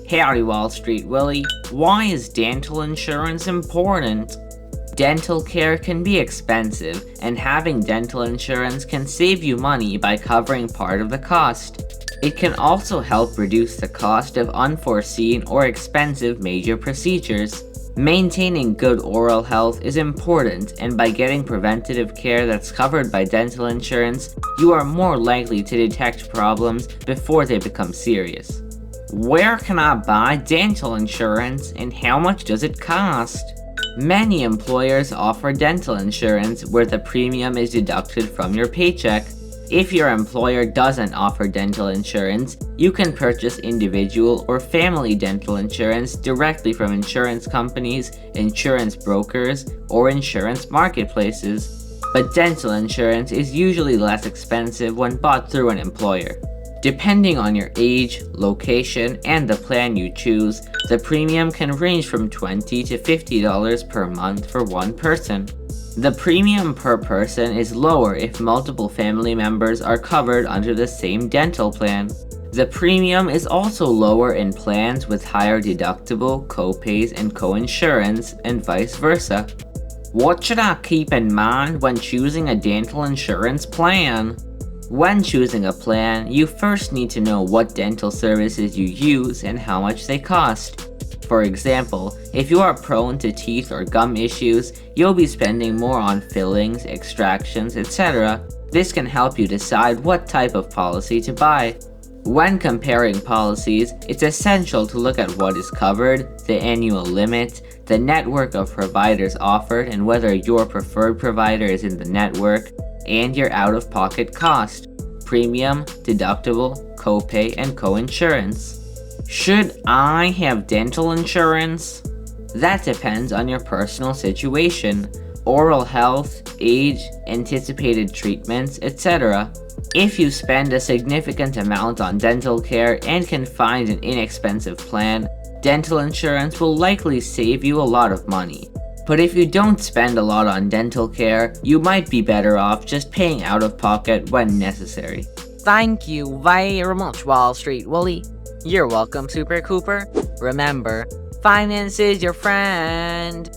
Howdy Wall Street Willie, why is dental insurance important? Dental care can be expensive, and having dental insurance can save you money by covering part of the cost. It can also help reduce the cost of unforeseen or expensive major procedures. Maintaining good oral health is important, and by getting preventative care that's covered by dental insurance, you are more likely to detect problems before they become serious. Where can I buy dental insurance, and how much does it cost? Many employers offer dental insurance where the premium is deducted from your paycheck. If your employer doesn't offer dental insurance, you can purchase individual or family dental insurance directly from insurance companies, insurance brokers, or insurance marketplaces. But dental insurance is usually less expensive when bought through an employer. Depending on your age, location, and the plan you choose, the premium can range from $20 to $50 per month for one person. The premium per person is lower if multiple family members are covered under the same dental plan. The premium is also lower in plans with higher deductible, co-pays, and co-insurance, and vice versa. What should I keep in mind when choosing a dental insurance plan? When choosing a plan, you first need to know what dental services you use and how much they cost. For example, if you are prone to teeth or gum issues, you'll be spending more on fillings, extractions, etc. This can help you decide what type of policy to buy. When comparing policies, it's essential to look at what is covered, the annual limit, the network of providers offered and whether your preferred provider is in the network, and your out-of-pocket cost, premium, deductible, copay, and co-insurance. Should I have dental insurance? That depends on your personal situation, oral health, age, anticipated treatments, etc. If you spend a significant amount on dental care and can find an inexpensive plan, dental insurance will likely save you a lot of money. But if you don't spend a lot on dental care, you might be better off just paying out of pocket when necessary. Thank you very much, Wall Street Willie. You're welcome, Super Cooper. Remember, finance is your friend.